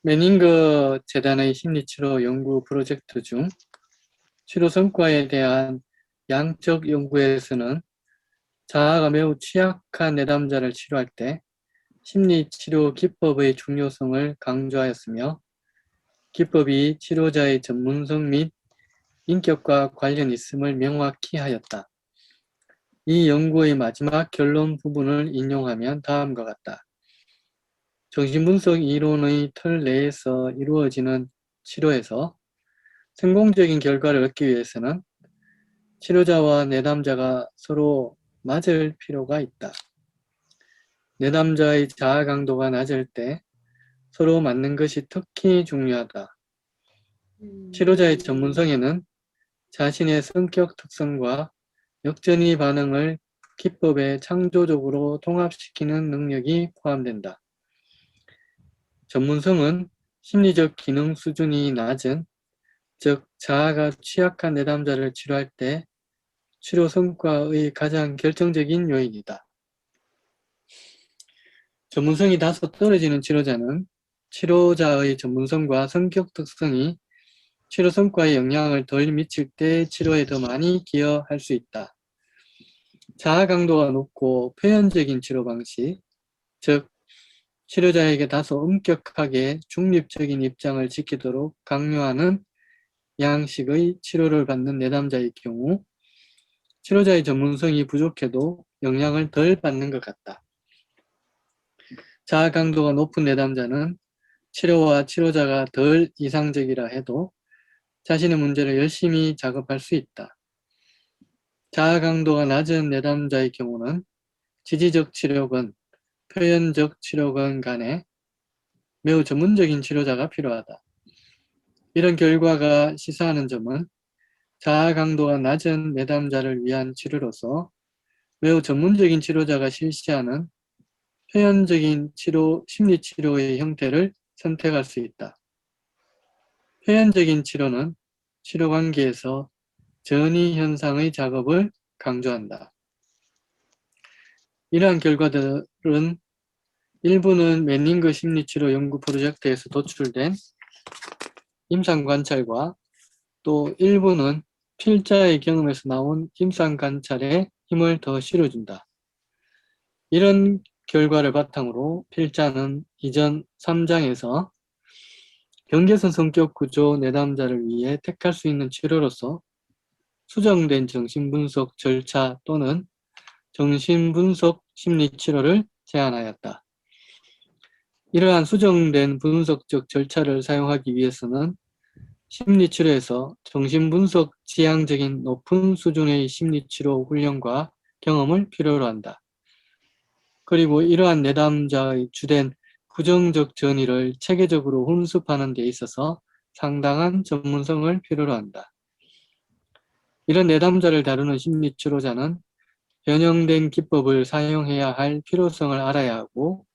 메닝거 재단의 심리치료 연구 프로젝트 중 치료 성과에 대한 양적 연구에서는 자아가 매우 취약한 내담자를 치료할 때 심리치료 기법의 중요성을 강조하였으며, 기법이 치료자의 전문성 및 인격과 관련 있음을 명확히 하였다. 이 연구의 마지막 결론 부분을 인용하면 다음과 같다. 정신분석 이론의 틀 내에서 이루어지는 치료에서 성공적인 결과를 얻기 위해서는 치료자와 내담자가 서로 맞을 필요가 있다. 내담자의 자아 강도가 낮을 때 서로 맞는 것이 특히 중요하다. 치료자의 전문성에는 자신의 성격 특성과 역전의 반응을 기법에 창조적으로 통합시키는 능력이 포함된다. 전문성은 심리적 기능 수준이 낮은, 즉 자아가 취약한 내담자를 치료할 때 치료 성과의 가장 결정적인 요인이다. 전문성이 다소 떨어지는 치료자는 치료자의 전문성과 성격 특성이 치료 성과에 영향을 덜 미칠 때 치료에 더 많이 기여할 수 있다. 자아 강도가 높고 표현적인 치료 방식, 즉 치료자에게 다소 엄격하게 중립적인 입장을 지키도록 강요하는 양식의 치료를 받는 내담자의 경우 치료자의 전문성이 부족해도 영향을 덜 받는 것 같다. 자아 강도가 높은 내담자는 치료와 치료자가 덜 이상적이라 해도 자신의 문제를 열심히 작업할 수 있다. 자아 강도가 낮은 내담자의 경우는 지지적 치료건, 표현적 치료건 간에 매우 전문적인 치료자가 필요하다. 이런 결과가 시사하는 점은 자아 강도가 낮은 내담자를 위한 치료로서 매우 전문적인 치료자가 실시하는 표현적인 심리치료의 형태를 선택할 수 있다. 표현적인 치료는 치료관계에서 전이 현상의 작업을 강조한다. 이러한 결과들은 일부는 메닝거 심리치료 연구 프로젝트에서 도출된 임상관찰과 또 일부는 필자의 경험에서 나온 임상관찰에 힘을 더 실어준다. 이런 결과를 바탕으로 필자는 이전 3장에서 경계선 성격 구조 내담자를 위해 택할 수 있는 치료로서 수정된 정신분석 절차 또는 정신분석 심리치료를 제안하였다. 이러한 수정된 분석적 절차를 사용하기 위해서는 심리치료에서 정신분석 지향적인 높은 수준의 심리치료 훈련과 경험을 필요로 한다. 그리고 이러한 내담자의 주된 부정적 전이를 체계적으로 훈습하는 데 있어서 상당한 전문성을 필요로 한다. 이런 내담자를 다루는 심리치료자는 변형된 기법을 사용해야 할 필요성을 알아야 하고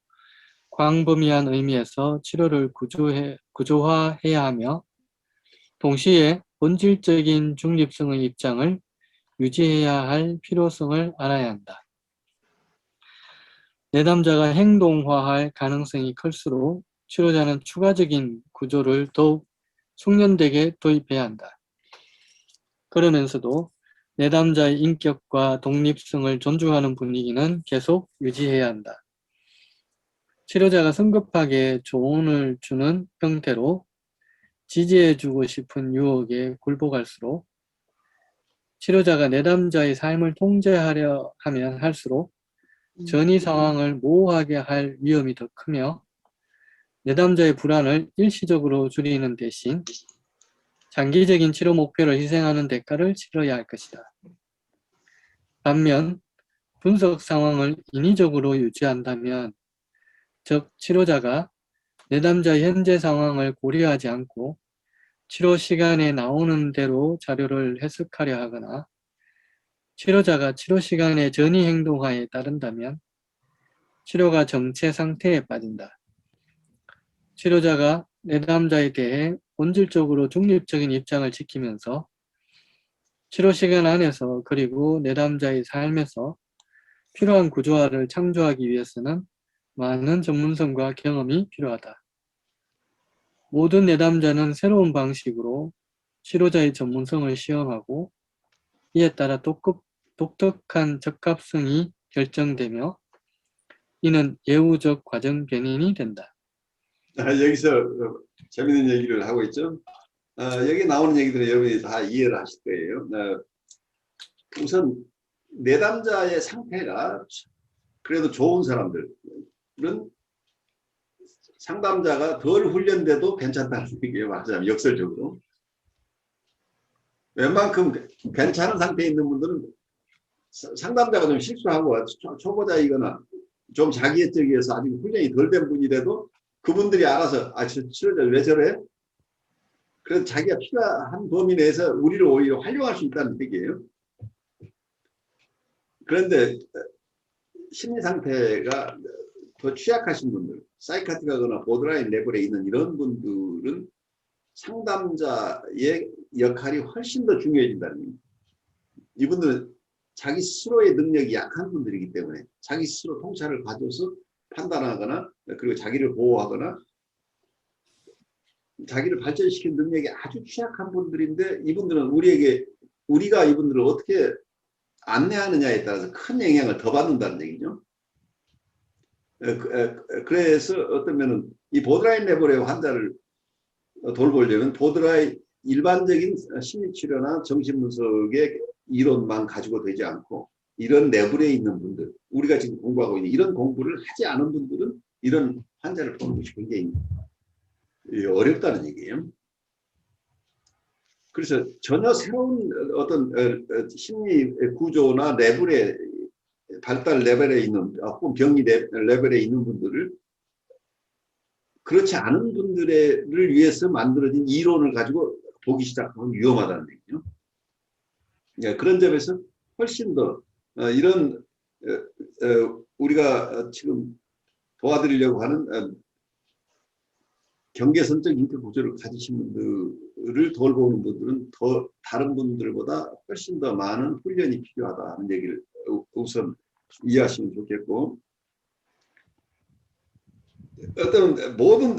광범위한 의미에서 치료를 구조화해야 하며 동시에 본질적인 중립성의 입장을 유지해야 할 필요성을 알아야 한다. 내담자가 행동화할 가능성이 클수록 치료자는 추가적인 구조를 더욱 숙련되게 도입해야 한다. 그러면서도 내담자의 인격과 독립성을 존중하는 분위기는 계속 유지해야 한다. 치료자가 성급하게 조언을 주는 형태로 지지해주고 싶은 유혹에 굴복할수록 치료자가 내담자의 삶을 통제하려 하면 할수록 전이 상황을 모호하게 할 위험이 더 크며 내담자의 불안을 일시적으로 줄이는 대신 장기적인 치료 목표를 희생하는 대가를 치러야 할 것이다. 반면 분석 상황을 인위적으로 유지한다면, 즉 치료자가 내담자의 현재 상황을 고려하지 않고 치료 시간에 나오는 대로 자료를 해석하려 하거나 치료자가 치료 시간의 전이 행동하에 따른다면 치료가 정체 상태에 빠진다. 치료자가 내담자에 대해 본질적으로 중립적인 입장을 지키면서 치료 시간 안에서 그리고 내담자의 삶에서 필요한 구조화를 창조하기 위해서는 많은 전문성과 경험이 필요하다. 모든 내담자는 새로운 방식으로 치료자의 전문성을 시험하고 이에 따라 독특한 적합성이 결정되며 이는 예우적 과정 변인이 된다. 여기서 재밌는 얘기를 하고 있죠. 여기 나오는 얘기들은 여러분이 다 이해를 하실 거예요. 우선 내담자의 상태가 그래도 좋은 사람들은 상담자가 덜 훈련돼도 괜찮다는 얘기예요. 말하자면 역설적으로. 웬만큼 괜찮은 상태에 있는 분들은 상담자가 좀 실수하고 초보자이거나 좀 자기애적이어서 아직 훈련이 덜 된 분이라도 그분들이 알아서 치료자 왜 저래? 그래서 자기가 필요한 범위 내에서 우리를 오히려 활용할 수 있다는 얘기예요. 그런데 심리 상태가 더 취약하신 분들, 사이카틱하거나 보드라인 레벨에 있는 이런 분들은 상담자의 역할이 훨씬 더 중요해진다는 겁니다. 이분들은 자기 스스로의 능력이 약한 분들이기 때문에 자기 스스로 통찰을 가져서 판단하거나 그리고 자기를 보호하거나 자기를 발전시킨 능력이 아주 취약한 분들인데 이분들은 우리가 이분들을 어떻게 안내하느냐에 따라서 큰 영향을 더 받는다는 얘기죠. 그래서 어떤 면은 이 보드라인 레벨의 환자를 돌보려면 보드라인 일반적인 심리치료나 정신분석의 이론만 가지고 되지 않고 이런 레벨에 있는 분들, 우리가 지금 공부하고 있는 이런 공부를 하지 않은 분들은 이런 환자를 보는 것이 굉장히 어렵다는 얘기예요. 그래서 전혀 새로운 어떤 심리 구조나 레벨에 발달 레벨에 있는 혹은 병리 레벨에 있는 분들을 그렇지 않은 분들을 위해서 만들어진 이론을 가지고 보기 시작하면 위험하다는 얘기죠. 그런 점에서 훨씬 더 이런 우리가 지금 도와드리려고 하는 경계선적 인격 구조를 가지신 분들을 돌보는 분들은 더 다른 분들보다 훨씬 더 많은 훈련이 필요하다는 얘기를 우선 이해하시면 좋겠고, 어떤 모든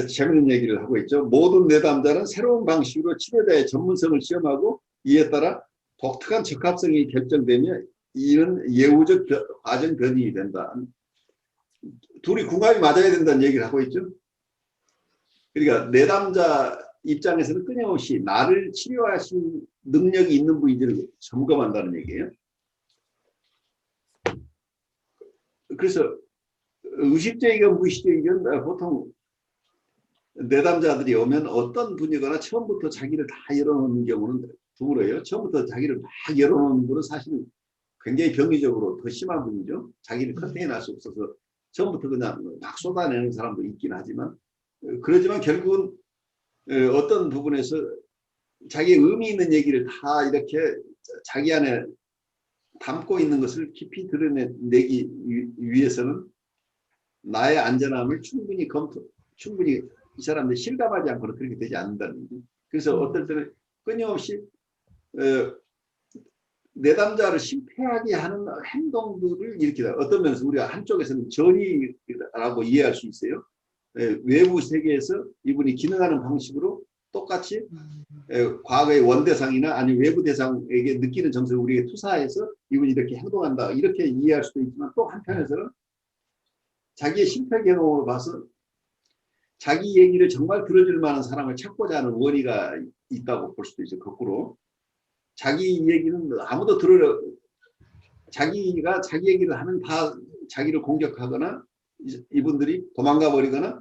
재밌는 얘기를 하고 있죠. 모든 내담자는 새로운 방식으로 치료자의 전문성을 시험하고 이에 따라 독특한 적합성이 결정되며 이런 예우적 과정 변이가 된다. 둘이 궁합이 맞아야 된다는 얘기를 하고 있죠. 그러니까 내담자 입장에서는 끊임없이 나를 치료하실 능력이 있는 분인지를 점검한다는 얘기예요. 그래서 의식적이건 무의식적이건 보통 내담자들이 오면 어떤 분이거나 처음부터 자기를 다 열어놓는 경우는 드물어요. 처음부터 자기를 막 열어놓는 분은 사실 굉장히 병리적으로 더 심한 분이죠. 자기를 컨테인할 수 없어서 처음부터 그냥 막 쏟아내는 사람도 있긴 하지만, 그러지만 결국은 어떤 부분에서 자기의 의미 있는 얘기를 다 이렇게 자기 안에 담고 있는 것을 깊이 드러내기 위해서는 나의 안전함을 충분히 이 사람들이 실감하지 않고는 그렇게 되지 않는다는 거죠. 그래서 어떨 때는 끊임없이 내담자를 실패하게 하는 행동들을 일으키다. 어떤 면에서 우리가 한쪽에서는 전이라고 이해할 수 있어요. 외부 세계에서 이분이 기능하는 방식으로 똑같이 과거의 원대상이나 아니면 외부 대상에게 느끼는 정서를 우리에게 투사해서 이분이 이렇게 행동한다. 이렇게 이해할 수도 있지만 또 한편에서는 자기의 실패 경험을 봐서 자기 얘기를 정말 들어줄 만한 사람을 찾고자 하는 원의가 있다고 볼 수도 있어요. 거꾸로. 자기 얘기는 아무도 자기가 자기 얘기를 하면 다 자기를 공격하거나 이분들이 도망가 버리거나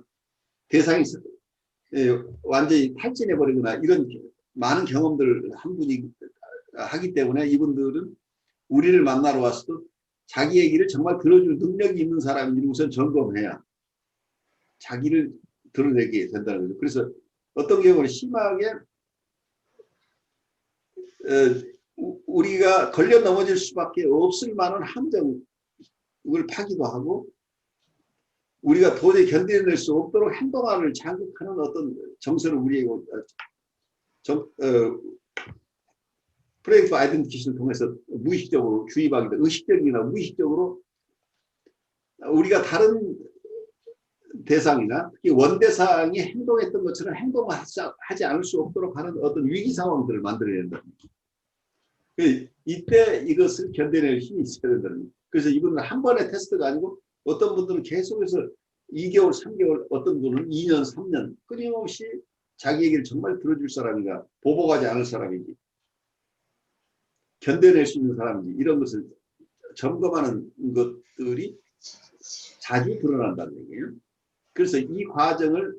대상이 완전히 탈진해 버리거나 이런 많은 경험들을 한 분이 하기 때문에 이분들은 우리를 만나러 왔어도 자기 얘기를 정말 들어줄 능력이 있는 사람인지 우선 점검해야 자기를 드러내게 된다는 거죠. 그래서 어떤 경우는 심하게 우리가 걸려 넘어질 수밖에 없을 만한 함정을 파기도 하고 우리가 도저히 견뎌낼 수 없도록 행동을 자극하는 어떤 정서를 우리에게 프레임프 아이덴티티를 통해서 무의식적으로 주입하기도 의식적이나 무의식적으로 우리가 다른 대상이나 특히 원대상이 행동했던 것처럼 행동을 하지 않을 수 없도록 하는 어떤 위기 상황들을 만들어야 된다. 이때 이것을 견뎌낼 힘이 있어야 된다는. 그래서 이분은 한 번의 테스트가 아니고 어떤 분들은 계속해서 2개월, 3개월, 어떤 분은 2년, 3년 끊임없이 자기 얘기를 정말 들어줄 사람인가, 보복하지 않을 사람인지, 견뎌낼 수 있는 사람인지 이런 것을 점검하는 것들이 자주 드러난다는 얘기예요. 그래서 이 과정을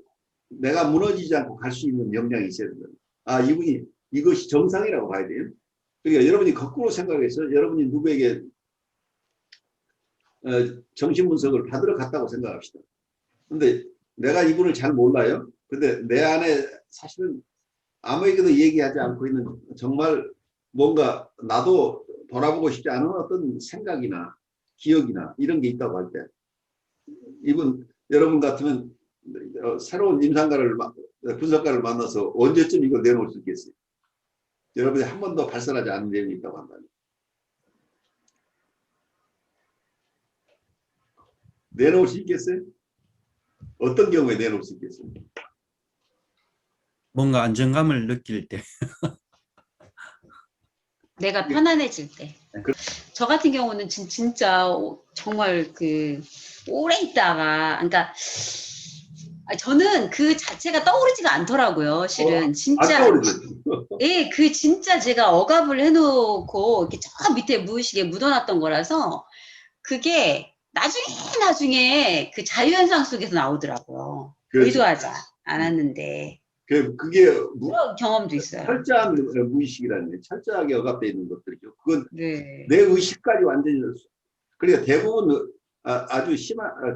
내가 무너지지 않고 갈 수 있는 역량이 있어야 된다. 아, 이분이 이것이 정상이라고 봐야 돼요. 그러니까 여러분이 거꾸로 생각해서 여러분이 누구에게 정신분석을 받으러 갔다고 생각합시다. 근데 내가 이분을 잘 몰라요. 근데 내 안에 사실은 아무에게도 얘기하지 않고 있는 정말 뭔가 나도 돌아보고 싶지 않은 어떤 생각이나 기억이나 이런 게 있다고 할 때 이분 여러분 같으면 새로운 임상가를 분석가를 만나서 언제쯤 이걸 내놓을 수 있겠어요? 여러분이 한 번도 발설하지 않은 내용이 있다고 한다면 내놓을 수 있겠어요? 어떤 경우에 내놓을 수 있겠어요? 뭔가 안정감을 느낄 때. 내가 편안해질 때. 저 같은 경우는 진짜 정말 오래 있다가, 그러니까 저는 그 자체가 떠오르지가 않더라고요. 실은 진짜. 예, 진짜 제가 억압을 해놓고 이렇게 저 밑에 무의식에 묻어놨던 거라서 그게 나중에 그 자유현상 속에서 나오더라고요. 그렇죠. 의도하지 않았는데. 그게 그런 경험도 있어요. 철저한 무의식이라는 게 철저하게 억압되어 있는 것들이죠. 그건 네. 내 의식까지 완전히 그러니까 대부분 아주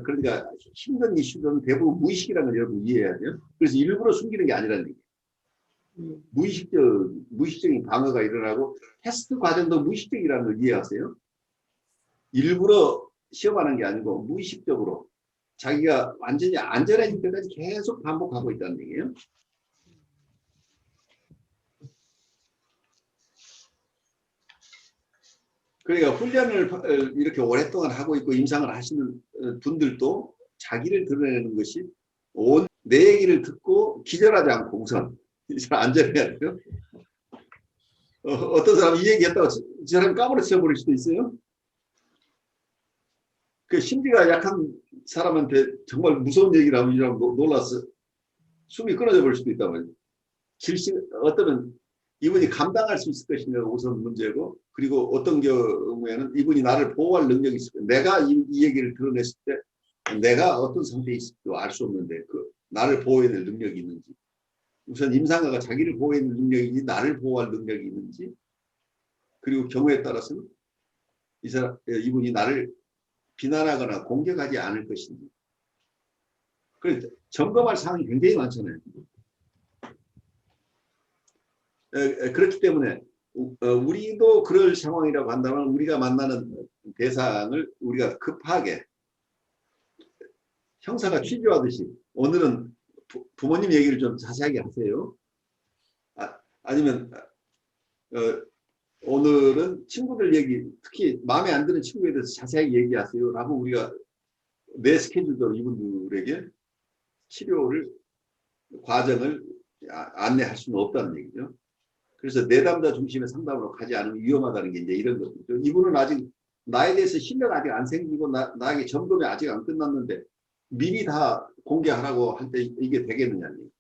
그러니까 힘든 이슈들은 대부분 무의식이라는 걸 여러분 이해해야 돼요. 그래서 일부러 숨기는 게 아니라는 얘기예요. 무의식적인 방어가 일어나고 테스트 과정도 무의식적이라는 걸 이해하세요. 일부러 시험하는 게 아니고 무의식적으로 자기가 완전히 안전해질 때까지 계속 반복하고 있다는 얘기예요. 그러니까 훈련을 이렇게 오랫동안 하고 있고 임상을 하시는 분들도 자기를 드러내는 것이 내 얘기를 듣고 기절하지 않고 우선 안전해야 돼요. 어떤 사람 이 얘기했다고 이 사람이 까무러쳐 버릴 수도 있어요. 그 심리가 약한 사람한테 정말 무서운 얘기를 하면 놀라서 숨이 끊어져 버릴 수도 있단 말이에요. 어떠면 이분이 감당할 수 있을 것인가가 우선 문제고, 그리고 어떤 경우에는 이분이 나를 보호할 능력이 있을 거예요. 내가 이 얘기를 드러냈을 때 내가 어떤 상태에 있을지도 알 수 없는데 나를 보호해낼 능력이 있는지, 우선 임상가가 자기를 보호해낼 능력이 있는지 나를 보호할 능력이 있는지, 그리고 경우에 따라서는 이분이 나를 비난하거나 공격하지 않을 것인지, 그래서 점검할 사항이 굉장히 많잖아요. 그렇기 때문에 우리도 그럴 상황이라고 한다면 우리가 만나는 대상을 우리가 급하게 형사가 취조하듯이 오늘은 부모님 얘기를 좀 자세하게 하세요. 아니면 오늘은 친구들 얘기, 특히 마음에 안 드는 친구에 대해서 자세하게 얘기하세요 라고 우리가 내 스케줄대로 이분들에게 치료를 과정을 안내할 수는 없다는 얘기죠. 그래서 내담자 중심의 상담으로 가지 않으면 위험하다는 게 이제 이런 거죠. 이분은 아직 나에 대해서 신뢰가 아직 안 생기고 나에게 점검이 아직 안 끝났는데 미리 다 공개하라고 할 때 이게 되겠느냐는 얘기.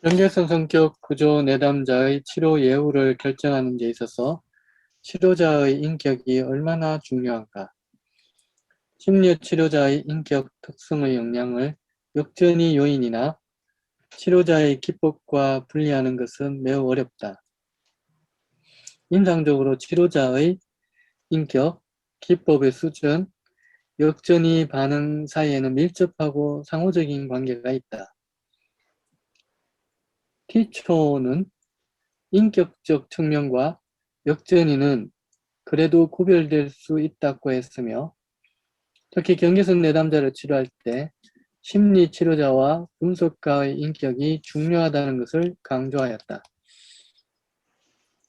경계성 성격 구조 내담자의 치료 예후를 결정하는 데 있어서 치료자의 인격이 얼마나 중요한가. 심리치료자의 인격 특성의 영향을 역전의 요인이나 치료자의 기법과 분리하는 것은 매우 어렵다. 임상적으로 치료자의 인격, 기법의 수준, 역전의 반응 사이에는 밀접하고 상호적인 관계가 있다. 티초는 인격적 측면과 역전이는 그래도 구별될 수 있다고 했으며, 특히 경계성 내담자를 치료할 때 심리치료자와 분석가의 인격이 중요하다는 것을 강조하였다.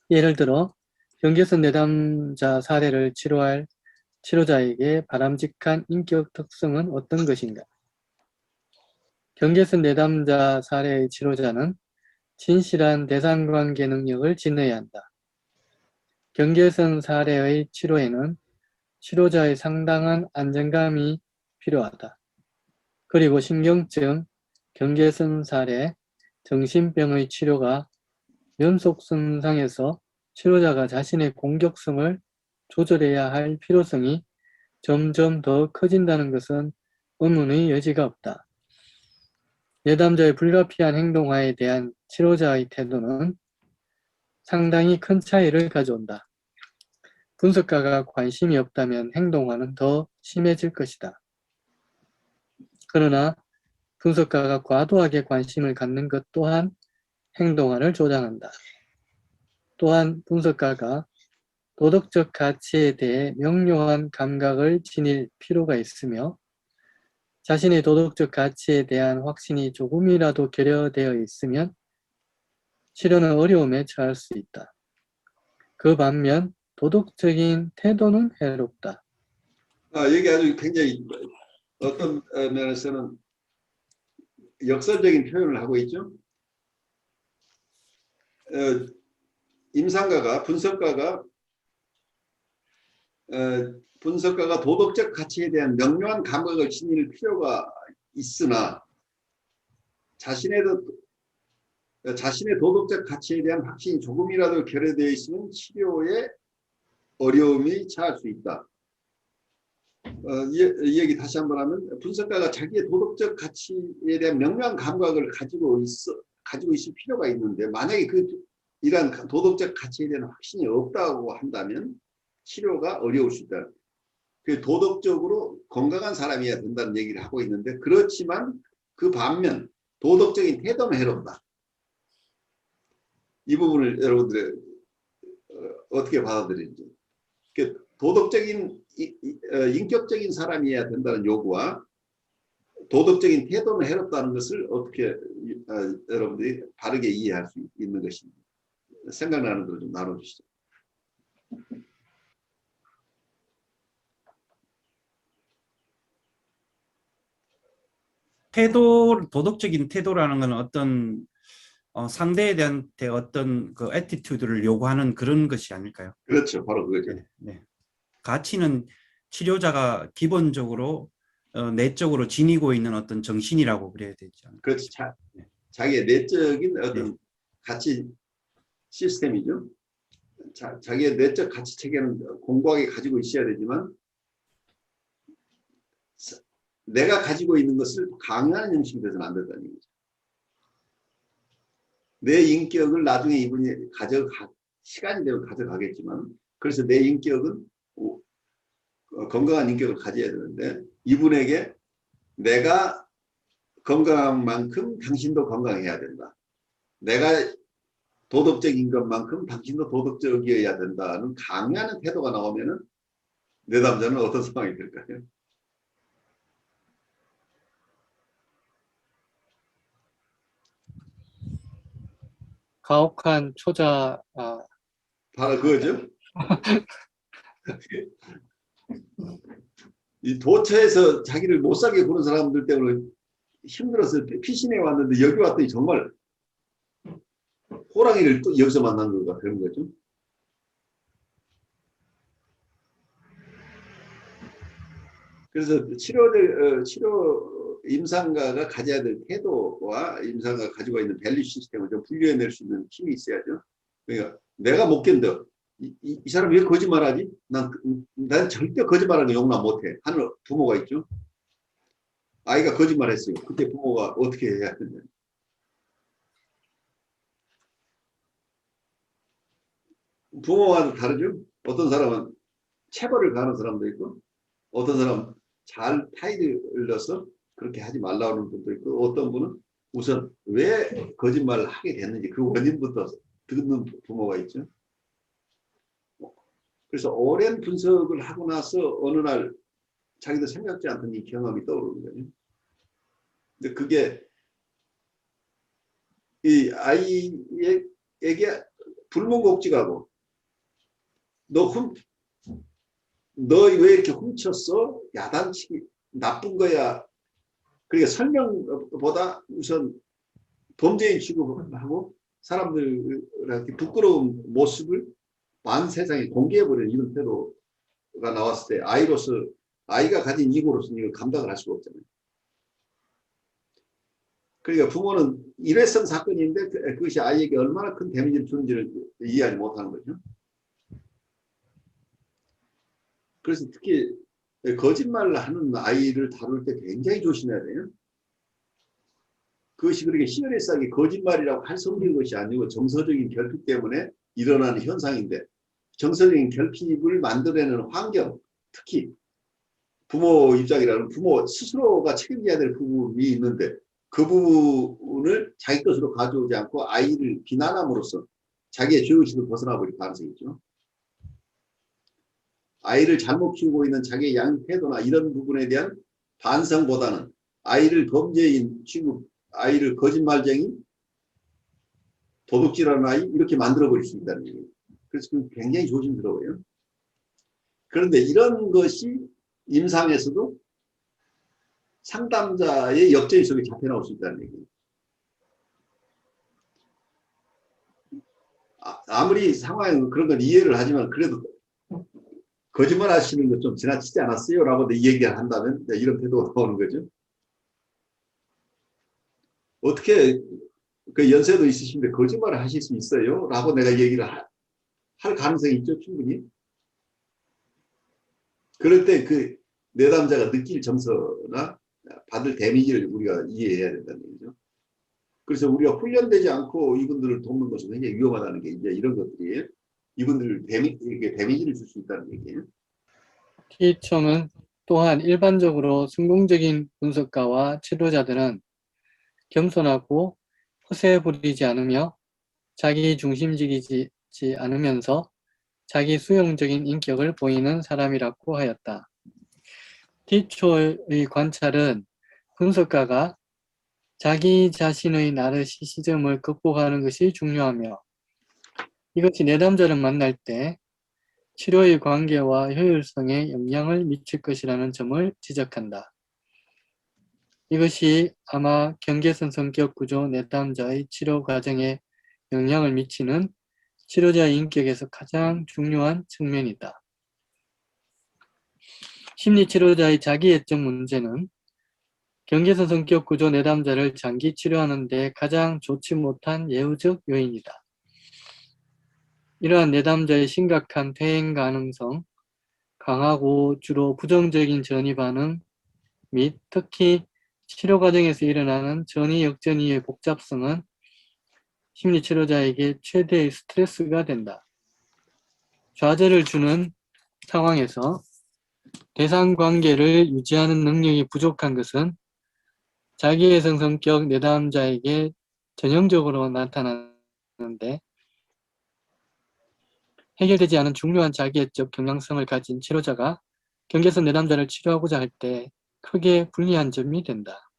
예를 들어 경계성 내담자 사례를 치료할 치료자에게 바람직한 인격 특성은 어떤 것인가? 경계선 내담자 사례의 치료자는 진실한 대상관계 능력을 지녀야 한다. 경계선 사례의 치료에는 치료자의 상당한 안정감이 필요하다. 그리고 신경증, 경계선 사례, 정신병의 치료가 연속선상에서 치료자가 자신의 공격성을 조절해야 할 필요성이 점점 더 커진다는 것은 의문의 여지가 없다. 내담자의 불가피한 행동화에 대한 치료자의 태도는 상당히 큰 차이를 가져온다. 분석가가 관심이 없다면 행동화는 더 심해질 것이다. 그러나 분석가가 과도하게 관심을 갖는 것 또한 행동화를 조장한다. 또한 분석가가 도덕적 가치에 대해 명료한 감각을 지닐 필요가 있으며 자신의 도덕적 가치에 대한 확신이 조금이라도 결여되어 있으면 치료는 어려움에 처할 수 있다. 그 반면 도덕적인 태도는 해롭다. 여기 아주 굉장히 어떤 면에서는 역설적인 표현을 하고 있죠. 임상가가 분석가가 도덕적 가치에 대한 명료한 감각을 지닐 필요가 있으나 자신의 도덕적 가치에 대한 확신이 조금이라도 결여되어 있으면 치료에 어려움이 처할 수 있다. 이 얘기 다시 한번 하면 분석가가 자기의 도덕적 가치에 대한 명료한 감각을 가지고 있을 필요가 있는데 만약에 이러한 도덕적 가치에 대한 확신이 없다고 한다면 치료가 어려울 수 있다. 그 도덕적으로 건강한 사람이어야 된다는 얘기를 하고 있는데 그렇지만 그 반면 도덕적인 태도는 해롭다. 이 부분을 여러분들이 어떻게 받아들이는지. 도덕적인 인격적인 사람이어야 된다는 요구와 도덕적인 태도는 해롭다는 것을 어떻게 여러분들이 바르게 이해할 수 있는 것입니다. 생각나는 대로 좀 나눠주시죠. 도덕적인 태도라는 건 어떤 상대에 대한 어떤 그 애티튜드를 요구하는 그런 것이 아닐까요? 그렇죠. 바로 그거죠. 네, 네. 가치는 치료자가 기본적으로 내적으로 지니고 있는 어떤 정신이라고 그래야 되지 않을까요? 그렇지. 자기의 내적인 어떤 네. 가치 시스템이죠. 자기의 내적 가치 체계는 공고하게 가지고 있어야 되지만 내가 가지고 있는 것을 강요하는 형식이 돼서는 안 된다는 얘기죠. 내 인격을 나중에 이분이 시간이 되면 가져가겠지만 그래서 내 인격은 건강한 인격을 가져야 되는데 이분에게 내가 건강한 만큼 당신도 건강해야 된다. 내가 도덕적인 것만큼 당신도 도덕적이어야 된다는 강요하는 태도가 나오면은 내담자는 어떤 상황이 될까요? 가혹한 초자, 바로 그거죠. 이 도처에서 자기를 못 살게 구는 사람들 때문에 힘들어서 피신해 왔는데 여기 왔더니 정말 호랑이를 또 여기서 만난 것 같은 거죠. 그래서 치료 임상가가 가져야 될 태도와 임상가가 가지고 있는 밸류 시스템을 좀 분류해낼 수 있는 힘이 있어야죠. 그러니까 내가 못 견뎌. 이 사람 왜 거짓말하지? 난 절대 거짓말하는 거 용납 못해. 하는 부모가 있죠. 아이가 거짓말했어요. 그때 부모가 어떻게 해야 되냐. 부모와도 다르죠. 어떤 사람은 체벌을 가하는 사람도 있고 어떤 사람은 잘 타이를 넣어서 그렇게 하지 말라는 분도 있고 어떤 분은 우선 왜 거짓말을 하게 됐는지 그 원인부터 듣는 부모가 있죠. 그래서 오랜 분석을 하고 나서 어느 날 자기도 생각지 않던 이 경험이 떠오르는 거예요. 근데 그게 이 아이에게 불문곡직하고 너 너 왜 이렇게 훔쳤어? 야단치기 나쁜 거야. 그러니까 설명보다 우선 범죄인 취급하고 사람들한테 부끄러운 모습을 만 세상에 공개해버리는 이런 태도가 나왔을 때 아이가 가진 이고로서는 이걸 감당을 할 수가 없잖아요. 그러니까 부모는 일회성 사건인데 그것이 아이에게 얼마나 큰 데미지를 주는지를 이해하지 못하는 거죠. 그래서 특히 거짓말을 하는 아이를 다룰 때 굉장히 조심해야 돼요. 그것이 그렇게 시어리스하게 거짓말이라고 할 수 없는 것이 아니고 정서적인 결핍 때문에 일어나는 현상인데 정서적인 결핍을 만들어내는 환경, 특히 부모 입장이라면 부모 스스로가 책임져야 될 부분이 있는데 그 부분을 자기 것으로 가져오지 않고 아이를 비난함으로써 자기의 죄의식을 벗어나 버릴 가능성이 있죠. 아이를 잘못 키우고 있는 자기의 양 태도나 이런 부분에 대한 반성보다는 아이를 범죄인 취급, 아이를 거짓말쟁이, 도둑질하는 아이 이렇게 만들어버릴 수 있다는 얘기예요. 그래서 굉장히 조심스러워요. 그런데 이런 것이 임상에서도 상담자의 역죄의 속에 잡혀 나올 수 있다는 얘기예요. 아무리 상황에 그런 걸 이해를 하지만 그래도 거짓말 하시는 거 좀 지나치지 않았어요? 라고 얘기를 한다면 이런 태도가 나오는 거죠. 어떻게 그 연세도 있으신데 거짓말을 하실 수 있어요? 라고 내가 얘기를 할 가능성이 있죠. 충분히. 그럴 때 그 내담자가 느낄 정서나 받을 데미지를 우리가 이해해야 된다는 얘기죠. 그래서 우리가 훈련되지 않고 이분들을 돕는 것은 굉장히 위험하다는 게 이제 이런 것들이에요. 이분들을 데미지를 줄 수 있다는 얘기예요. TH청은 또한 일반적으로 성공적인 분석가와 치료자들은 겸손하고 허세 부리지 않으며 자기 중심적이지 않으면서 자기 수용적인 인격을 보이는 사람이라고 하였다. TH초의 관찰은 분석가가 자기 자신의 나르시시즘을 극복하는 것이 중요하며 이것이 내담자를 만날 때 치료의 관계와 효율성에 영향을 미칠 것이라는 점을 지적한다. 이것이 아마 경계선 성격 구조 내담자의 치료 과정에 영향을 미치는 치료자의 인격에서 가장 중요한 측면이다. 심리치료자의 자기애적 문제는 경계선 성격 구조 내담자를 장기 치료하는 데 가장 좋지 못한 예후적 요인이다. 이러한 내담자의 심각한 퇴행 가능성, 강하고 주로 부정적인 전이 반응 및 특히 치료 과정에서 일어나는 전이 역전이의 복잡성은 심리치료자에게 최대의 스트레스가 된다. 좌절을 주는 상황에서 대상 관계를 유지하는 능력이 부족한 것은 자기애성 성격 내담자에게 전형적으로 나타나는데 해결되지 않은 중요한 자기애적 경향성을 가진 치료자가 경계선 내담자를 치료하고자 할 때 크게 불리한 점이 된다.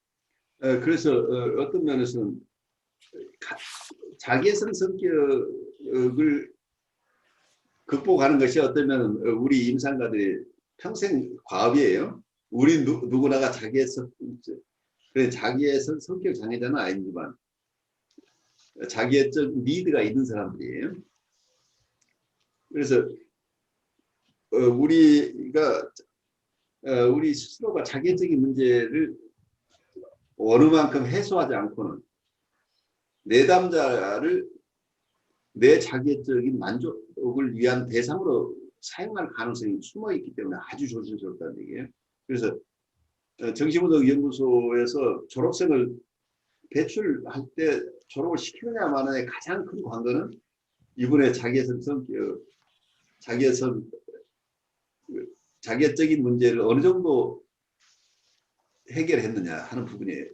그래서 어떤 면에서는 자기애성 성격을 극복하는 것이 어떤 면은 우리 임상가들의 평생 과업이에요. 우리 누구나가 자기애성 성격 장애자는 아니지만 자기애적 니드가 있는 사람들이에요. 그래서 우리 스스로가 자기애적인 문제를 어느 만큼 해소하지 않고는 내담자를 내 자기애적인 만족을 위한 대상으로 사용할 가능성이 숨어있기 때문에 아주 조심스럽다는 얘기예요. 그래서 정신분석연구소에서 졸업생을 배출할 때 졸업을 시키느냐 마느냐의 가장 큰 관건은 이분의 자기애적인 문제를 어느 정도 해결했느냐 하는 부분이에요.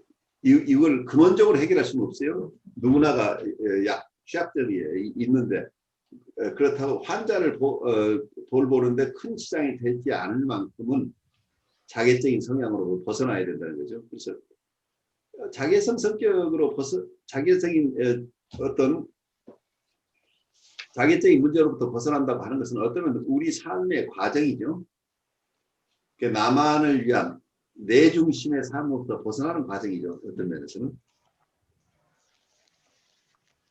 이걸 근원적으로 해결할 수는 없어요. 누구나가 취약점이 있는데 그렇다고 환자를 돌보는데 큰 지장이 되지 않을 만큼은 자기애적인 성향으로 벗어나야 된다는 거죠. 그래서 자기애성 성격으로 자기애적인 어떤 자기애적인 문제로부터 벗어난다고 하는 것은 어떤 우리 삶의 과정이죠. 나만을 위한 내 중심의 삶으로부터 벗어나는 과정이죠. 어떤 면에서는.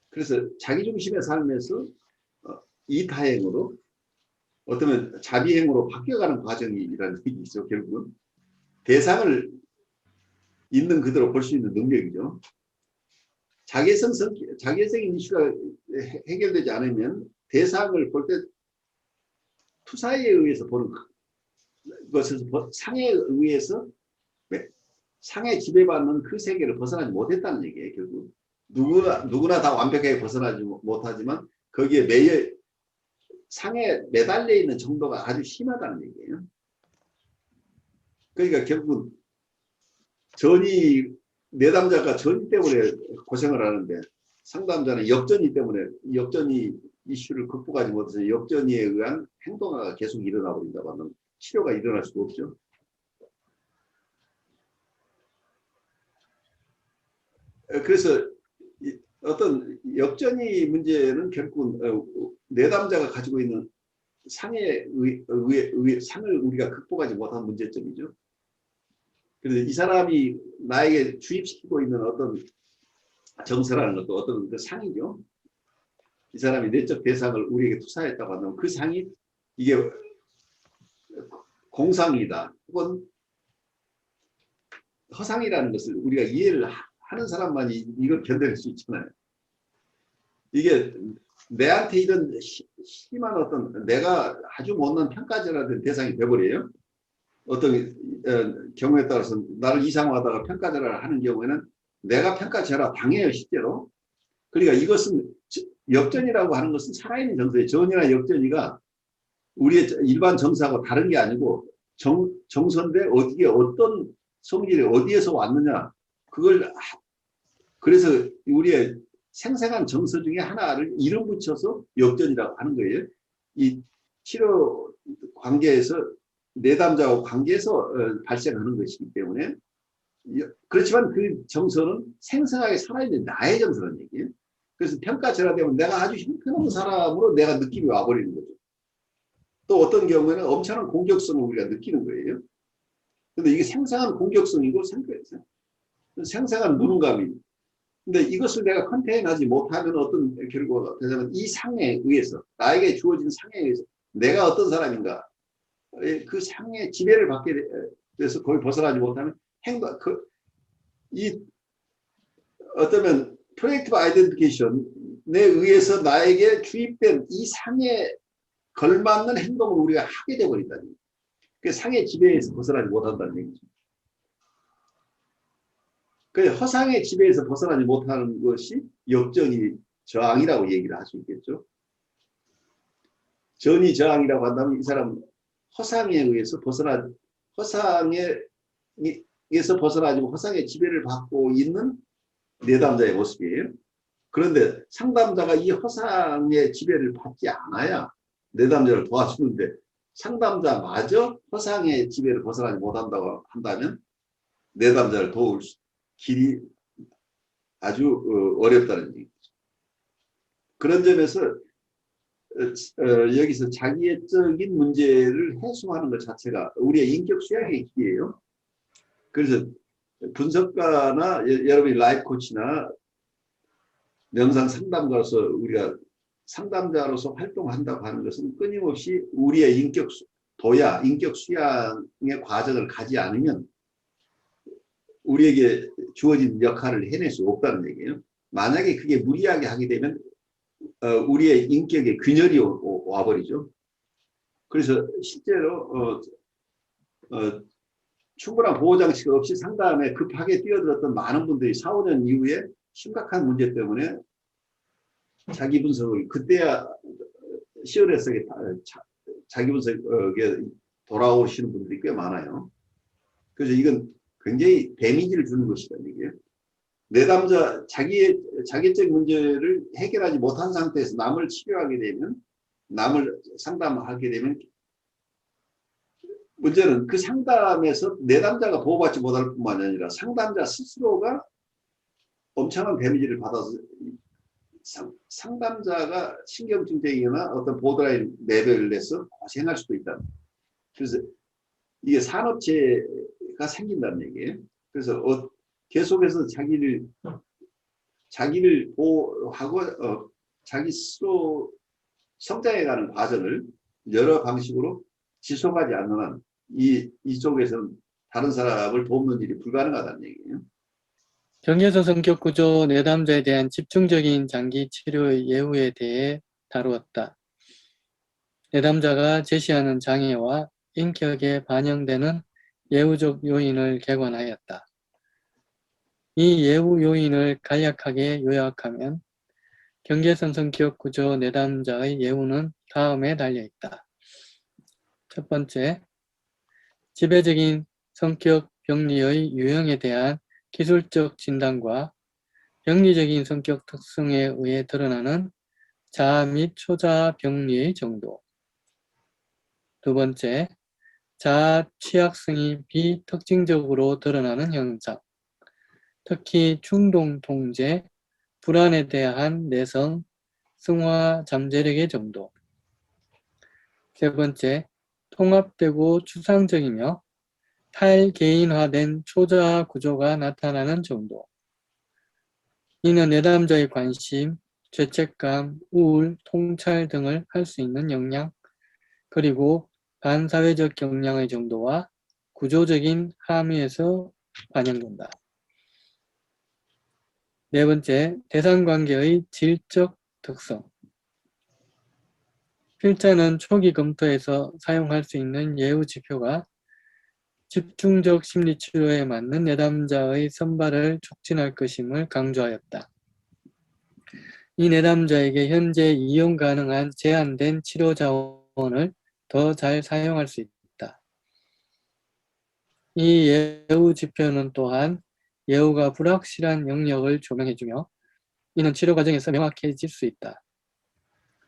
그래서 자기 중심의 삶에서 이타행으로 어쩌면 자비행으로 바뀌어가는 과정이라는 얘기죠. 결국은 대상을 있는 그대로 볼 수 있는 능력이죠. 자기성인 이슈가 해결되지 않으면 대상을 볼 때 투사에 의해서 보는 것에서 상에 의해서 상에 지배받는 그 세계를 벗어나지 못했다는 얘기예요. 결국 누구나 다 완벽하게 벗어나지 못하지만 거기에 상에 매달려 있는 정도가 아주 심하다는 얘기예요. 그러니까 결국 내담자가 전이 때문에 고생을 하는데 상담자는 역전이 때문에 역전이 이슈를 극복하지 못해서 역전이에 의한 행동가 계속 일어나 버린다고 하면 치료가 일어날 수가 없죠. 그래서 어떤 역전이 문제는 결국은 내담자가 가지고 있는 상을 우리가 극복하지 못한 문제점이죠. 그래서 이 사람이 나에게 주입시키고 있는 어떤 정서라는 것도 어떤 그 상이죠. 이 사람이 내적 대상을 우리에게 투사했다고 하면 그 상이 이게 공상이다 혹은 허상이라는 것을 우리가 이해를 하는 사람만이 이걸 견뎌낼 수 있잖아요. 이게 내한테 이런 심한 어떤 내가 아주 못난 평가절하된 대상이 돼버려요. 어떤 경우에 따라서 나를 이상하다가 평가절하를 하는 경우에는 내가 평가절하 당해요, 실제로. 그러니까 이것은 역전이라고 하는 것은 살아있는 정서예요. 전이나 역전이가 우리의 일반 정서하고 다른 게 아니고 정서인데 어디에 어떤 성질이 어디에서 왔느냐 그걸 그래서 우리의 생생한 정서 중에 하나를 이름 붙여서 역전이라고 하는 거예요. 이 치료 관계에서 내담자와 관계에서 발생하는 것이기 때문에 그렇지만 그 정서는 생생하게 살아있는 나의 정서라는 얘기예요. 그래서 평가절하되면 내가 아주 형편없는 사람으로 내가 느낌이 와버리는 거죠. 또 어떤 경우에는 엄청난 공격성을 우리가 느끼는 거예요. 근데 이게 생생한 공격성이고 생생한 무능감이고 근데 이것을 내가 컨테인하지 못하면 어떤 결과가 되냐면 이 상에 의해서 나에게 주어진 상에 의해서 내가 어떤 사람인가 그 상의 지배를 받게 돼서 거의 벗어나지 못하면 어쩌면 프로젝티브 아이덴티케이션에 의해서 나에게 주입된 이 상에 걸맞는 행동을 우리가 하게 돼버린다는 얘기죠. 그 상의 지배에서 벗어나지 못한다는 얘기죠. 그 허상의 지배에서 벗어나지 못하는 것이 역전이 저항이라고 얘기를 할 수 있겠죠. 전이 저항이라고 한다면 이 사람은 허상에 의해서 벗어나지고 허상의 지배를 받고 있는 내담자의 모습이에요. 그런데 상담자가 이 허상의 지배를 받지 않아야 내담자를 도와주는데 상담자마저 허상의 지배를 벗어나지 못한다고 한다면 내담자를 도울 길이 아주 어렵다는 얘기죠. 그런 점에서 여기서 자기애적인 문제를 해소하는 것 자체가 우리의 인격 수양의 길이에요. 그래서 분석가나 여러분이 라이프 코치나 명상 상담가로서 우리가 상담자로서 활동한다고 하는 것은 끊임없이 우리의 인격 수양의 과정을 가지 않으면 우리에게 주어진 역할을 해낼 수 없다는 얘기예요. 만약에 그게 무리하게 하게 되면 우리의 인격에 균열이 와버리죠. 그래서 실제로 충분한 보호장치 없이 상담에 급하게 뛰어들었던 많은 분들이 4, 5년 이후에 심각한 문제 때문에 자기 분석을 그때야 시원했하게 자기 분석에 돌아오시는 분들이 꽤 많아요. 그래서 이건 굉장히 데미지를 주는 것이라는 얘기예요. 내담자 자기적 문제를 해결하지 못한 상태에서 남을 치료하게 되면 남을 상담하게 되면 문제는 그 상담에서 내담자가 보호받지 못할 뿐만 아니라 상담자 스스로가 엄청난 데미지를 받아서 상담자가 신경증적이거나 어떤 보드라인 레벨에서 고생할 수도 있다. 그래서 이게 산업체가 생긴다는 얘기예요. 그래서 계속해서 자기를 보호하고 자기 스스로 성장해가는 과정을 여러 방식으로 지속하지 않는 한 이쪽에서는 다른 사람을 돕는 일이 불가능하다는 얘기예요. 경계선 성격 구조 내담자에 대한 집중적인 장기 치료의 예후에 대해 다루었다. 내담자가 제시하는 장애와 인격에 반영되는 예후적 요인을 개관하였다. 이 예후 요인을 간략하게 요약하면 경계선 성격 구조 내담자의 예후는 다음에 달려있다. 첫 번째, 지배적인 성격 병리의 유형에 대한 기술적 진단과 병리적인 성격 특성에 의해 드러나는 자아 및 초자아 병리의 정도. 두 번째, 자아 취약성이 비특징적으로 드러나는 현상, 특히 충동 통제, 불안에 대한 내성, 승화 잠재력의 정도. 세 번째, 통합되고 추상적이며 탈개인화된 초자아 구조가 나타나는 정도. 이는 내담자의 관심, 죄책감, 우울, 통찰 등을 할 수 있는 역량, 그리고 반사회적 역량의 정도와 구조적인 함의에서 반영된다. 네 번째, 대상관계의 질적 특성. 필자는 초기 검토에서 사용할 수 있는 예후 지표가 집중적 심리치료에 맞는 내담자의 선발을 촉진할 것임을 강조하였다. 이 내담자에게 현재 이용 가능한 제한된 치료 자원을 더 잘 사용할 수 있다. 이 예후 지표는 또한 예후가 불확실한 영역을 조명해주며 이는 치료 과정에서 명확해질 수 있다.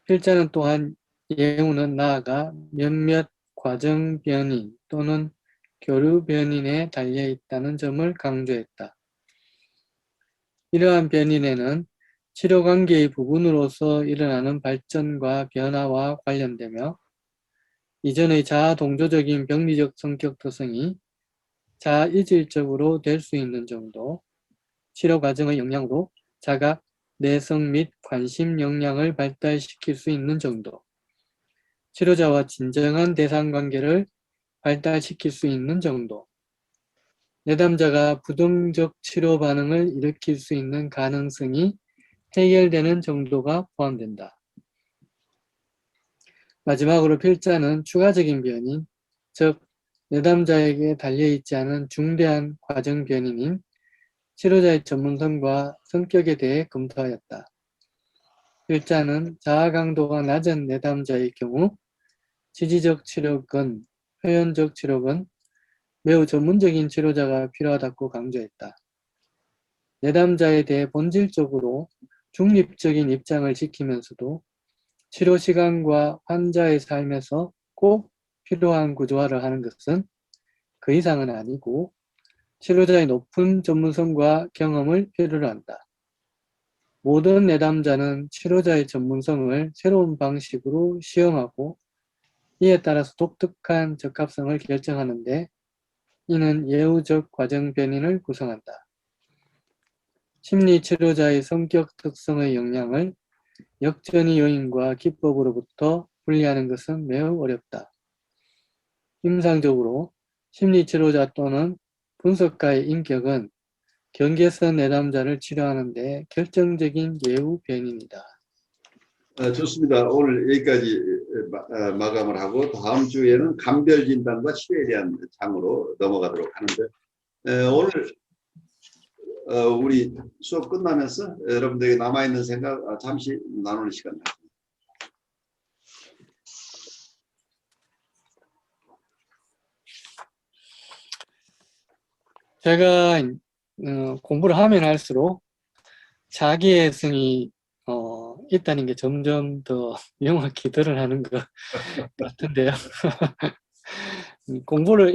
필자는 또한 예후는 나아가 몇몇 과정 변인 또는 교류 변인에 달려있다는 점을 강조했다. 이러한 변인에는 치료 관계의 부분으로서 일어나는 발전과 변화와 관련되며 이전의 자아 동조적인 병리적 성격 특성이 자아 이질적으로 될 수 있는 정도, 치료 과정의 역량으로 자각, 내성 및 관심 역량을 발달시킬 수 있는 정도, 치료자와 진정한 대상 관계를 발달시킬 수 있는 정도, 내담자가 부정적 치료 반응을 일으킬 수 있는 가능성이 해결되는 정도가 포함된다. 마지막으로 필자는 추가적인 변인, 즉 내담자에게 달려있지 않은 중대한 과정 변인인 치료자의 전문성과 성격에 대해 검토하였다. 필자는 자아 강도가 낮은 내담자의 경우 지지적 치료건, 표현적 치료건, 매우 전문적인 치료자가 필요하다고 강조했다. 내담자에 대해 본질적으로 중립적인 입장을 지키면서도 치료 시간과 환자의 삶에서 꼭 필요한 구조화를 하는 것은 그 이상은 아니고 치료자의 높은 전문성과 경험을 필요로 한다. 모든 내담자는 치료자의 전문성을 새로운 방식으로 시험하고 이에 따라서 독특한 적합성을 결정하는데 이는 예후적 과정 변인을 구성한다. 심리치료자의 성격 특성의 영향을 역전의 요인과 기법으로부터 분리하는 것은 매우 어렵다. 임상적으로 심리치료자 또는 분석가의 인격은 경계선 내담자를 치료하는 데 결정적인 예후 변인이다. 좋습니다. 오늘 여기까지 마감을 하고 다음 주에는 감별 진단과 치료에 대한 장으로 넘어가도록 하는데 오늘 우리 수업 끝나면서 여러분들에게 남아있는 생각 잠시 나누는 시간. 제가 공부를 하면 할수록 자기애성이 있다는 게 점점 더 명확히 드러나는 것 같은데요. 공부를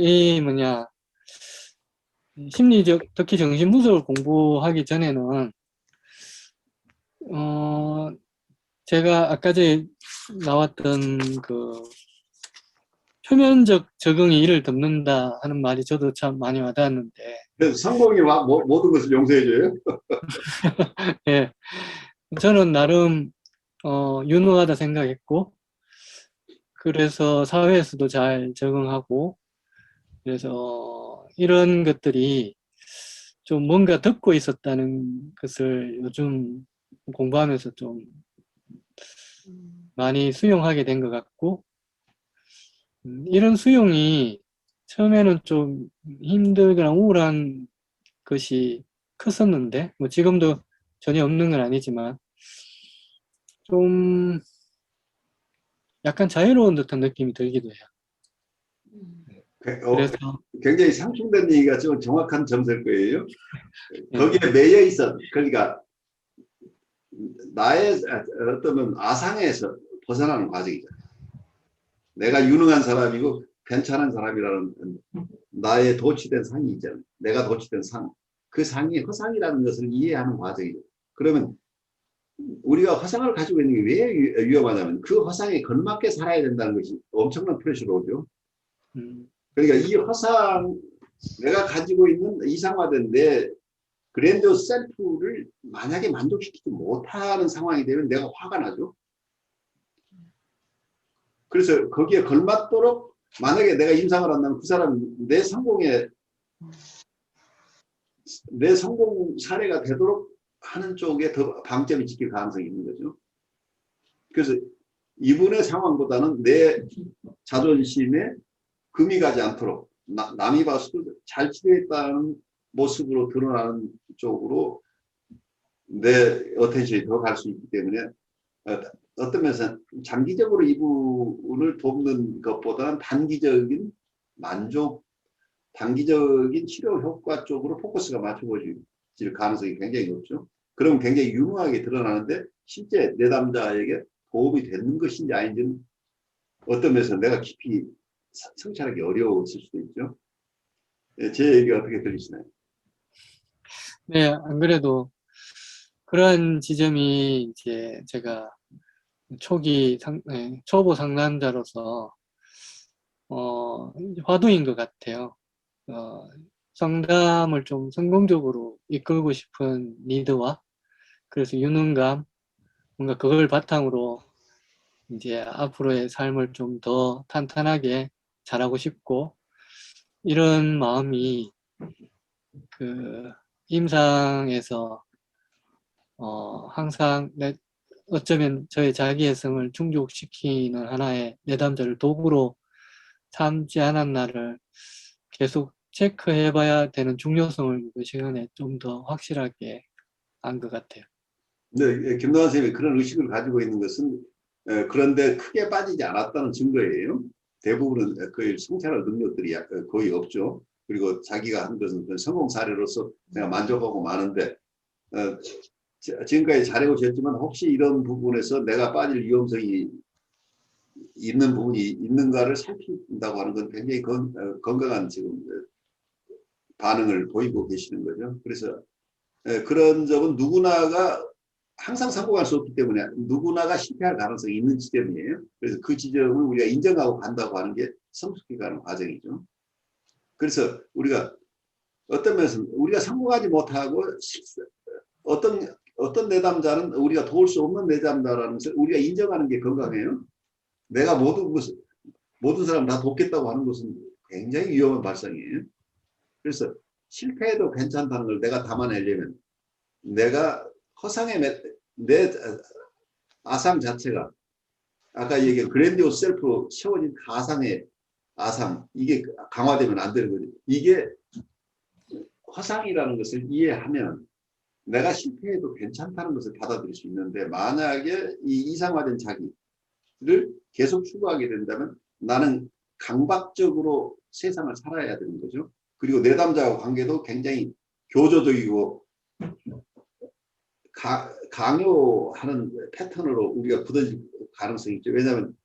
심리적, 특히 정신분석을 공부하기 전에는 제가 아까 전에 나왔던 그 표면적 적응이 이를 덮는다 하는 말이 저도 참 많이 와닿았는데, 그래서 성공이 모든 것을 용서해줘요. 예, 저는 나름 유능하다 생각했고, 그래서 사회에서도 잘 적응하고, 그래서 이런 것들이 좀 뭔가 덮고 있었다는 것을 요즘 공부하면서 좀 많이 수용하게 된 것 같고, 이런 수용이 처음에는 좀 힘들거나 우울한 것이 컸었는데, 뭐 지금도 전혀 없는 건 아니지만, 좀 약간 자유로운 듯한 느낌이 들기도 해요. 그래서, 굉장히 상충된 얘기가 좀 정확한 점수일 거예요. 예, 거기에 매여 있어. 그러니까 나의 어떤 아상에서 벗어나는 과정이잖아요. 내가 유능한 사람이고 괜찮은 사람이라는 나의 도취된 상이 있잖아요. 내가 도취된 상. 그 상이 허상이라는 것을 이해하는 과정이죠. 그러면 우리가 허상을 가지고 있는 게 왜 위험하냐면 그 허상에 걸맞게 살아야 된다는 것이 엄청난 프레셔가 오죠. 그러니까 이 허상, 내가 가지고 있는 이상화된 내 그랜드 셀프를 만약에 만족시키지 못하는 상황이 되면 내가 화가 나죠. 그래서 거기에 걸맞도록 만약에 내가 임상을 한다면 그 사람 내 성공 사례가 되도록 하는 쪽에 더 방점이 찍힐 가능성이 있는 거죠. 그래서 이분의 상황보다는 내 자존심에 금이 가지 않도록 남이 봤을 때 잘 치료했다는 모습으로 드러나는 쪽으로 내 어텐션이 더 갈 수 있기 때문에 어떤 면에서 장기적으로 이분을 돕는 것보다는 단기적인 만족, 단기적인 치료 효과 쪽으로 포커스가 맞춰질 가능성이 굉장히 높죠. 그럼 굉장히 유능하게 드러나는데 실제 내담자에게 도움이 되는 것인지 아닌지는 어떤 면에서 내가 깊이 성찰하기 어려웠을 수도 있죠. 제 얘기가 어떻게 들리시나요? 네, 안 그래도 그러한 지점이 이제 제가 초보 상담자로서 화두인 것 같아요. 상담을 좀 성공적으로 이끌고 싶은 리드와 그래서 유능감, 뭔가 그걸 바탕으로 이제 앞으로의 삶을 좀 더 탄탄하게 잘하고 싶고 이런 마음이 그 임상에서 항상 어쩌면 저의 자기애성을 충족시키는 하나의 내담자를 도구로 삼지 않았나를 계속 체크해봐야 되는 중요성을 그 시간에 좀 더 확실하게 안 것 같아요. 네, 김동완 선생님이 그런 의식을 가지고 있는 것은 그런데 크게 빠지지 않았다는 증거예요. 대부분은 거의 성찰할 능력들이 거의 없죠. 그리고 자기가 한 것은 성공 사례로서 내가 만족하고 마는데 지금까지 잘해오셨지만 혹시 이런 부분에서 내가 빠질 위험성이 있는 부분이 있는가를 살핀다고 하는 건 굉장히 건강한 지금 반응을 보이고 계시는 거죠. 그래서 그런 점은 누구나가 항상 성공할 수 없기 때문에 누구나가 실패할 가능성이 있는 지점이에요. 그래서 그 지점을 우리가 인정하고 간다고 하는 게 성숙해가는 과정이죠. 그래서 우리가 어떤 면에서 우리가 성공하지 못하고 어떤 내담자는 우리가 도울 수 없는 내담자라는 것을 우리가 인정하는 게 건강해요. 내가 모든 사람 다 돕겠다고 하는 것은 굉장히 위험한 발상이에요. 그래서 실패해도 괜찮다는 걸 내가 담아내려면 내가 허상의 내 아상 자체가 아까 얘기한 그랜디오스 셀프로 채워진 가상의 아상 이게 강화되면 안 되는 거죠. 이게 허상이라는 것을 이해하면 내가 실패해도 괜찮다는 것을 받아들일 수 있는데 만약에 이 이상화된 자기를 계속 추구하게 된다면 나는 강박적으로 세상을 살아야 되는 거죠. 그리고 내담자와 관계도 굉장히 교조적이고 강요하는 패턴으로 우리가 굳어질 가능성이 있죠. 왜냐하면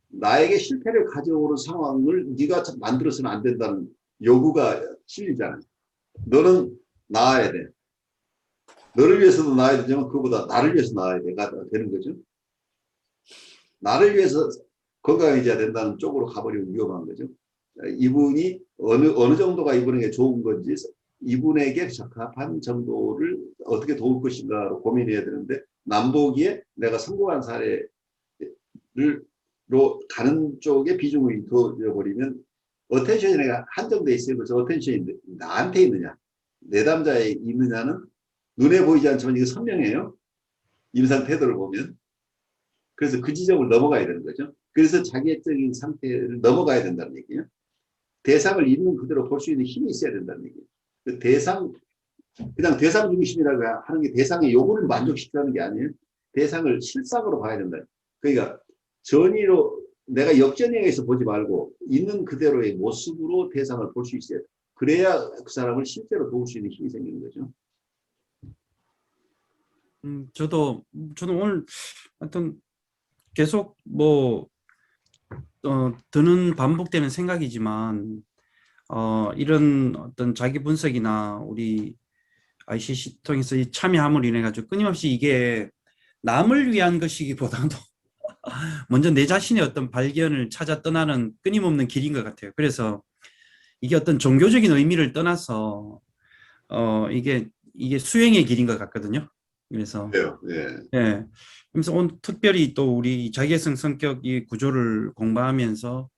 나에게 실패를 가져오는 상황을 네가 만들어서는 안 된다는 요구가 실리잖아요. 너는 나아야 돼. 너를 위해서도 나아야 되지만 그보다 나를 위해서 나아야 되는 거죠. 나를 위해서 건강해져야 된다는 쪽으로 가버리면 위험한 거죠. 이분이 어느 정도가 이분에게 좋은 건지 이분에게 적합한 정도를 어떻게 도울 것인가로 고민해야 되는데 남보기에 내가 성공한 사례로 가는 쪽에 비중을 둬버리면 어텐션이 내가 한정돼 있어요. 그래서 어텐션이 나한테 있느냐 내담자에 있느냐는 눈에 보이지 않지만 이게 선명해요. 임상 태도를 보면. 그래서 그 지점을 넘어가야 되는 거죠. 그래서 자기애적인 상태를 넘어가야 된다는 얘기예요. 대상을 있는 그대로 볼 수 있는 힘이 있어야 된다는 얘기예요. 그 그냥 대상 중심이라고 하는 게 대상의 요구를 만족시키는 게 아니에요. 대상을 실상으로 봐야 된다. 그러니까 전의로 내가 역전형에서 보지 말고 있는 그대로의 모습으로 대상을 볼 수 있어야 돼. 그래야 그 사람을 실제로 도울 수 있는 힘이 생기는 거죠. 저는 오늘 하여튼 계속 드는 반복되는 생각이지만 이런 어떤 자기 분석이나 우리 ICC 통해서 이 참여함을 인해 가지고 끊임없이 이게 남을 위한 것이기보다도 먼저 내 자신의 어떤 발견을 찾아 떠나는 끊임없는 길인 것 같아요. 그래서 이게 어떤 종교적인 의미를 떠나서 이게 수행의 길인 것 같거든요. 그래서 예. 그래서 오늘 특별히 또 우리 자기애성 성격 이 구조를 공부하면서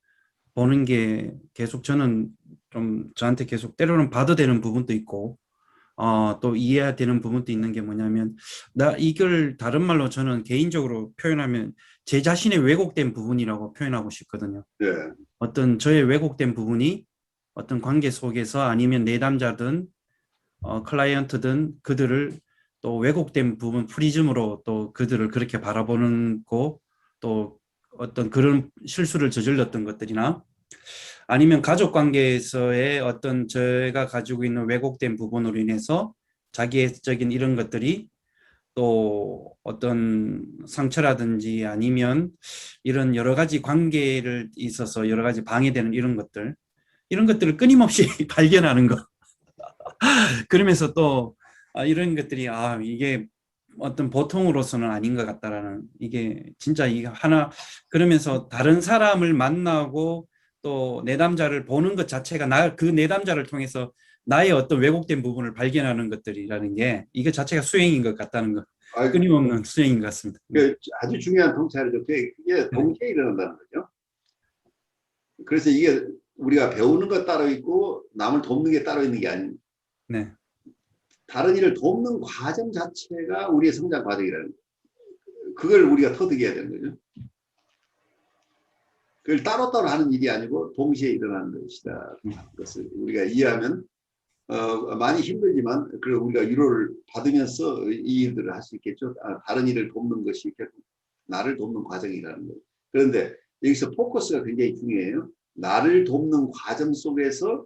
보는 게 계속 저는 좀 저한테 계속 때로는 받아되는 부분도 있고 또 이해해야 되는 부분도 있는 게 뭐냐면 이걸 다른 말로 저는 개인적으로 표현하면 제 자신의 왜곡된 부분이라고 표현하고 싶거든요. 어떤 저의 왜곡된 부분이 어떤 관계 속에서 아니면 내담자든 클라이언트든 그들을 또 왜곡된 부분 프리즘으로 또 그들을 그렇게 바라보는 거 또 어떤 그런 실수를 저질렀던 것들이나 아니면 가족 관계에서의 어떤 제가 가지고 있는 왜곡된 부분으로 인해서 자기애적인 이런 것들이 또 어떤 상처라든지 아니면 이런 여러 가지 관계를 있어서 여러 가지 방해되는 이런 것들을 끊임없이 발견하는 거. 그러면서 또 이런 것들이 이게 어떤 보통으로서는 아닌 것 같다라는 이게 진짜 이게 하나 그러면서 다른 사람을 만나고 또 내담자를 보는 것 자체가 그 내담자를 통해서 나의 어떤 왜곡된 부분을 발견하는 것들이라는 게 이게 자체가 수행인 것 같다는 거 끊임없는 수행인 것 같습니다. 아주 중요한 통찰이죠. 그게 동시에 일어난다는 거죠. 그래서 이게 우리가 배우는 것 따로 있고 남을 돕는 게 따로 있는 게 아닙니다. 네. 다른 일을 돕는 과정 자체가 우리의 성장 과정이라는 거예요. 그걸 우리가 터득해야 되는 거죠. 그걸 따로따로 하는 일이 아니고 동시에 일어나는 것이다. 그것을 우리가 이해하면 많이 힘들지만 우리가 위로를 받으면서 이 일들을 할 수 있겠죠. 다른 일을 돕는 것이 결국 나를 돕는 과정이라는 거예요. 그런데 여기서 포커스가 굉장히 중요해요. 나를 돕는 과정 속에서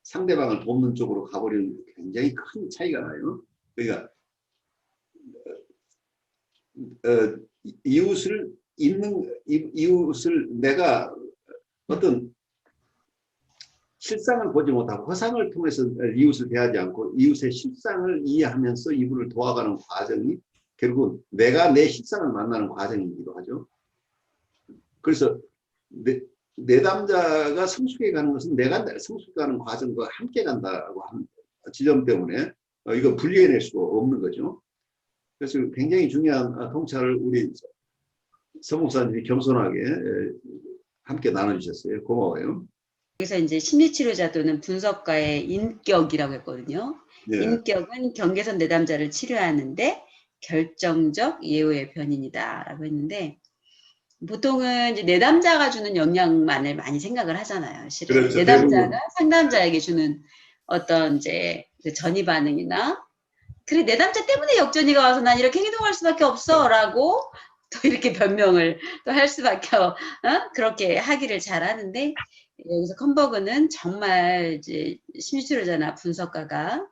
상대방을 돕는 쪽으로 가버리는 굉장히 큰 차이가 나요. 그러니까 이웃을 내가 어떤 실상을 보지 못하고 허상을 통해서 이웃을 대하지 않고 이웃의 실상을 이해하면서 이분을 도와가는 과정이 결국은 내가 내 실상을 만나는 과정이기도 하죠. 그래서 내담자가 성숙해 가는 것은 내가 성숙해가는 과정과 함께 간다고 하는 지점 때문에 이거 분리해낼 수가 없는 거죠. 그래서 굉장히 중요한 통찰을 우리 서 목사님이 겸손하게 함께 나눠주셨어요. 고마워요. 그래서 이제 심리치료자 또는 분석가의 인격이라고 했거든요. 인격은 경계선 내담자를 치료하는데 결정적 예우의 변인이다라고 했는데 보통은 이제 내담자가 주는 영향만을 많이 생각을 하잖아요. 실은 그렇죠. 내담자가 상담자에게 주는 어떤 이제 전이 반응이나 그래 내담자 때문에 역전이가 와서 난 이렇게 행동할 수밖에 없어라고 또 이렇게 변명을 또 할 수밖에 그렇게 하기를 잘하는데 여기서 컨버그는 정말 이제 심리치료자나 분석가가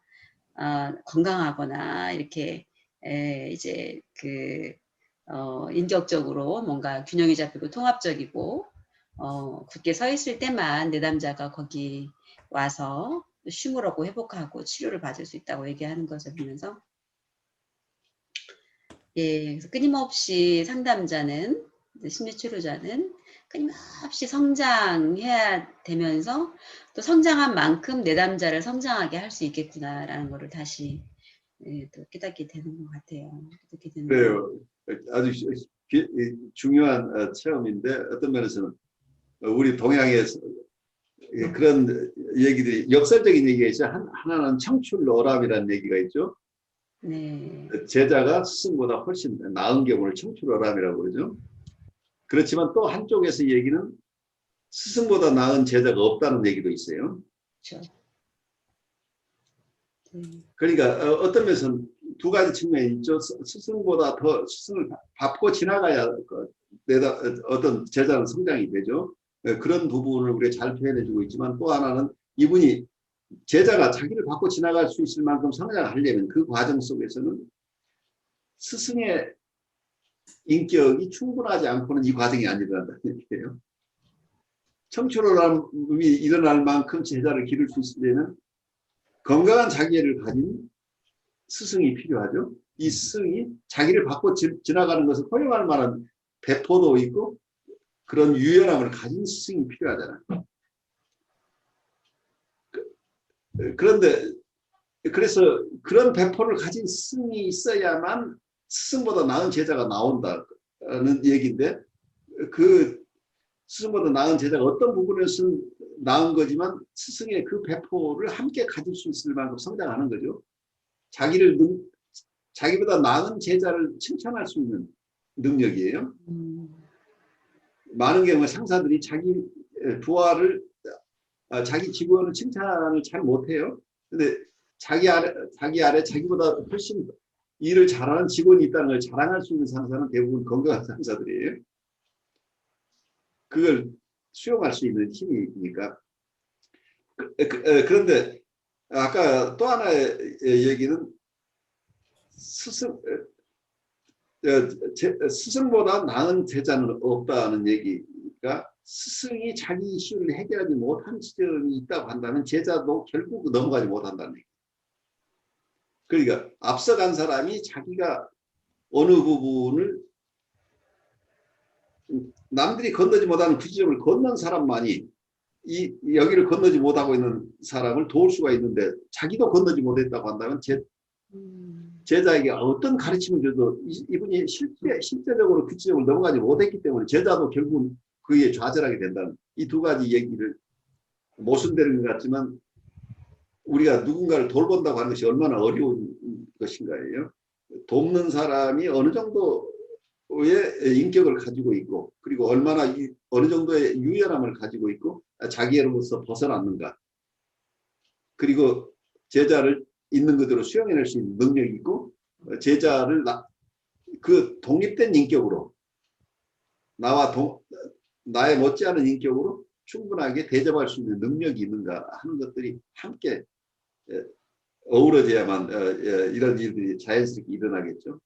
건강하거나 이렇게 이제 인격적으로 뭔가 균형이 잡히고 통합적이고 굳게 서 있을 때만 내담자가 거기 와서 쉼을 얻고 회복하고 치료를 받을 수 있다고 얘기하는 것을 보면서 그래서 끊임없이 상담자는 이제 심리치료자는 끊임없이 성장해야 되면서 또 성장한 만큼 내담자를 성장하게 할 수 있겠구나라는 거를 다시 또 깨닫게 되는 것 같아요. 깨닫게 되는 그래요. 아주 중요한 체험인데 어떤 면에서는 우리 동양에서 그런 얘기들이 역설적인 얘기가 있죠. 하나는 청출어람이라는 얘기가 있죠. 네. 제자가 스승보다 훨씬 나은 경우를 청출어람이라고 그러죠. 그렇지만 또 한쪽에서 얘기는 스승보다 나은 제자가 없다는 얘기도 있어요. 그렇죠. 그러니까 어떤 면에서는 두 가지 측면이 있죠. 스승보다 더 스승을 밟고 지나가야 어떤 제자는 성장이 되죠. 그런 부분을 우리가 잘 표현해주고 있지만 또 하나는 이분이 제자가 자기를 밟고 지나갈 수 있을 만큼 성장하려면 그 과정 속에서는 스승의 인격이 충분하지 않고는 이 과정이 안 일어난다는 얘기예요. 청출어람이 일어날 만큼 제자를 기를 수 있으려면 건강한 자기애를 가진 스승이 필요하죠. 이 스승이 자기를 밟고 지나가는 것을 허용할 만한 배포도 있고 그런 유연함을 가진 스승이 필요하잖아요. 그런데 그래서 그런 배포를 가진 스승이 있어야만 스승보다 나은 제자가 나온다는 얘기인데 그 스승보다 나은 제자가 어떤 부분에서는 나은 거지만 스승의 그 배포를 함께 가질 수 있을 만큼 성장하는 거죠. 자기보다 나은 제자를 칭찬할 수 있는 능력이에요. 많은 경우 상사들이 자기 부하를 자기 직원을 칭찬을 잘 못해요. 근데 자기 아래 자기보다 훨씬 일을 잘하는 직원이 있다는 걸 자랑할 수 있는 상사는 대부분 건강한 상사들이에요. 그걸 수용할 수 있는 힘이니까. 그런데 아까 또 하나의 얘기는 스승보다 나은 제자는 없다는 얘기가 스승이 자기 이슈를 해결하지 못한 지점이 있다고 한다면 제자도 결국 넘어가지 못한다는 얘기. 그러니까 앞서간 사람이 자기가 어느 부분을 남들이 건너지 못하는 그 지점을 건넌 사람만이 여기를 건너지 못하고 있는 사람을 도울 수가 있는데 자기도 건너지 못했다고 한다면 제자에게 어떤 가르침을 줘도 이분이 실제적으로 그 지점을 넘어가지 못했기 때문에 제자도 결국은 그에 좌절하게 된다는 이 두 가지 얘기를 모순되는 것 같지만 우리가 누군가를 돌본다고 하는 것이 얼마나 어려운 것인가예요. 돕는 사람이 어느 정도의 인격을 가지고 있고 그리고 어느 정도의 유연함을 가지고 있고 자기로부터 벗어났는가. 그리고 제자를 있는 그대로 수용해낼 수 있는 능력이 있고 제자를 그 독립된 인격으로 나의 못지않은 인격으로 충분하게 대접할 수 있는 능력이 있는가 하는 것들이 함께 어우러져야만 이런 일들이 자연스럽게 일어나겠죠.